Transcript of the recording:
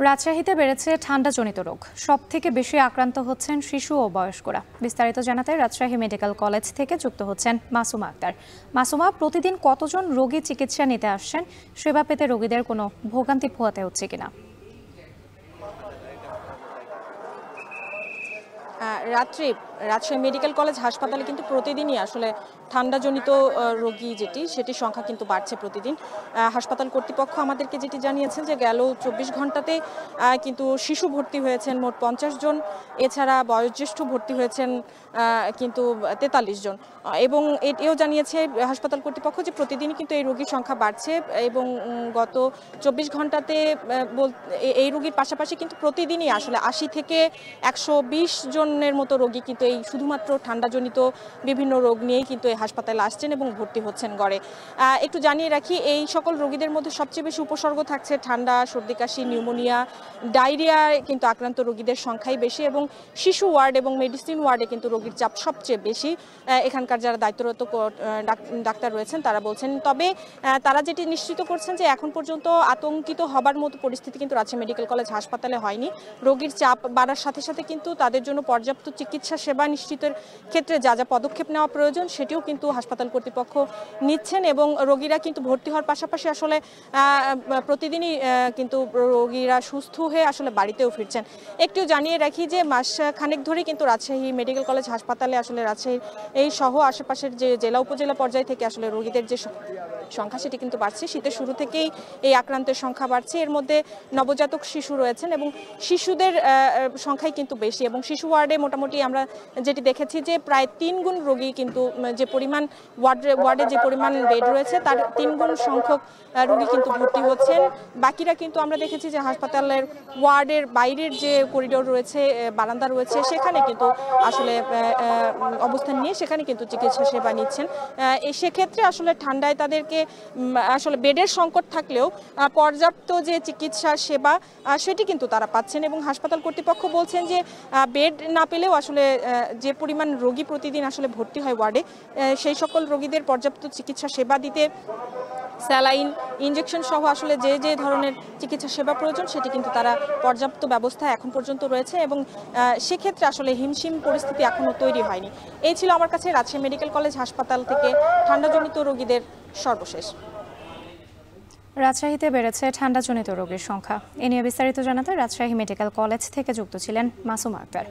রাজশাহীতে বেড়েছে ঠান্ডাজনিত রোগ। সবথেকে বেশি আক্রান্ত হচ্ছেন শিশু ও বয়স্করা। বিস্তারিত জানাতে রাজশাহী মেডিকেল কলেজ থেকে যুক্ত হচ্ছেন মাসুমা আক্তার। মাসুমা, প্রতিদিন কতজন রোগী চিকিৎসা নিতে আসছেন? সেবা পেতে রোগীদের কোনো ভোগান্তি পোহাতে হচ্ছে কিনা? রাজশাহী মেডিকেল কলেজ হাসপাতালে কিন্তু প্রতিদিনই আসলে ঠান্ডাজনিত রোগী সেটির সংখ্যা কিন্তু বাড়ছে প্রতিদিন। হাসপাতাল কর্তৃপক্ষ আমাদেরকে যেটি জানিয়েছেন যে গেল ২৪ ঘন্টাতে কিন্তু শিশু ভর্তি হয়েছেন মোট ৫০ জন, এছাড়া বয়োজ্যেষ্ঠ ভর্তি হয়েছেন কিন্তু ৪৩ জন। এবং এটিও জানিয়েছে হাসপাতাল কর্তৃপক্ষ যে প্রতিদিনই কিন্তু এই রোগীর সংখ্যা বাড়ছে এবং গত ২৪ ঘন্টাতে এই রোগীর পাশাপাশি কিন্তু প্রতিদিনই আসলে ৮০ থেকে ১২০ জনের মতো রোগী কিন্তু এই শুধুমাত্র ঠান্ডাজনিত বিভিন্ন রোগ নিয়েই কিন্তু এই হাসপাতালে আসছেন এবং ভর্তি হচ্ছেন গড়ে। একটু জানিয়ে রাখি, এই সকল রোগীদের মধ্যে সবচেয়ে বেশি উপসর্গ থাকছে ঠান্ডা, সর্দি কাশি, নিউমোনিয়া, ডায়রিয়ায় কিন্তু আক্রান্ত রোগীদের সংখ্যাই বেশি এবং শিশু ওয়ার্ড এবং মেডিসিন ওয়ার্ডে কিন্তু রোগীর চাপ সবচেয়ে বেশি। এখানকার যারা দায়িত্বরত ডাক্তার রয়েছেন তারা বলছেন। তবে তারা যেটি নিশ্চিত করছেন যে এখন পর্যন্ত আতঙ্কিত হবার মতো পরিস্থিতি কিন্তু রাজশাহী মেডিকেল কলেজ হাসপাতালে হয়নি। রোগীর চাপ বাড়ার সাথে সাথে কিন্তু তাদের জন্য পর্যাপ্ত চিকিৎসা সেবা নিশ্চিতের ক্ষেত্রে যা যা পদক্ষেপ নেওয়া প্রয়োজন সেটিও কিন্তু হাসপাতাল কর্তৃপক্ষ নিচ্ছেন এবং রোগীরা কিন্তু ভর্তি হওয়ার পাশাপাশি আসলে প্রতিদিনই কিন্তু রোগীরা সুস্থ হয়ে আসলে বাড়িতেও ফিরছেন। একটু জানিয়ে রাখি যে মাস খানেক ধরেই কিন্তু রাজশাহী মেডিকেল কলেজ হাসপাতালে আসলে রাজশাহীর এই সহ আশেপাশের যে জেলা উপজেলা পর্যায় থেকে আসলে রোগীদের যে সংখ্যা সেটি কিন্তু বাড়ছে। শীতের শুরু থেকেই এই আক্রান্তের সংখ্যা বাড়ছে। এর মধ্যে নবজাতক শিশু রয়েছেন এবং শিশুদের সংখ্যাই কিন্তু বেশি এবং শিশু ওয়ার্ডে মোটামুটি আমরা যেটি দেখেছি যে প্রায় ৩ গুণ রোগী কিন্তু যে পরিমাণ ওয়ার্ডে যে পরিমাণ বেড রয়েছে তার ৩ গুণ সংখ্যক রোগী কিন্তু ভর্তি হচ্ছেন। বাকিরা কিন্তু আমরা দেখেছি যে হাসপাতালের ওয়ার্ডের বাইরের যে করিডোর রয়েছে, বারান্দা রয়েছে, সেখানে কিন্তু আসলে অবস্থান নিয়ে সেখানে কিন্তু চিকিৎসা সেবা নিচ্ছেন। সেক্ষেত্রে আসলে ঠান্ডায় তাদেরকে আসলে বেডের সংকট থাকলেও পর্যাপ্ত যে চিকিৎসা সেবা সেটি কিন্তু তারা পাচ্ছেন এবং হাসপাতাল কর্তৃপক্ষ বলছেন যে বেড না পেলেও আসলে যে পরিমাণ রোগী প্রতিদিন আসলে ভর্তি হয় ওয়ার্ডে, সেই সকল রোগীদের পর্যাপ্ত চিকিৎসা সেবা দিতে স্যালাইন, ইনজেকশন সহ আসলে যে যে ধরনের চিকিৎসা সেবা প্রয়োজন সেটি কিন্তু তারা পর্যাপ্ত ব্যবস্থা এখন পর্যন্ত রয়েছে এবং সেক্ষেত্রে আসলে হিমশিম পরিস্থিতি এখনও তৈরি হয়নি। এই ছিল আমার কাছে রাজশাহী মেডিকেল কলেজ হাসপাতাল থেকে ঠান্ডাজনিত রোগীদের সর্বশেষ। রাজশাহীতে বেড়েছে ঠান্ডাজনিত রোগীর সংখ্যা। এ নিয়ে বিস্তারিত জানাতে রাজশাহী মেডিকেল কলেজ থেকে যুক্ত ছিলেন মাসুমা আক্তার।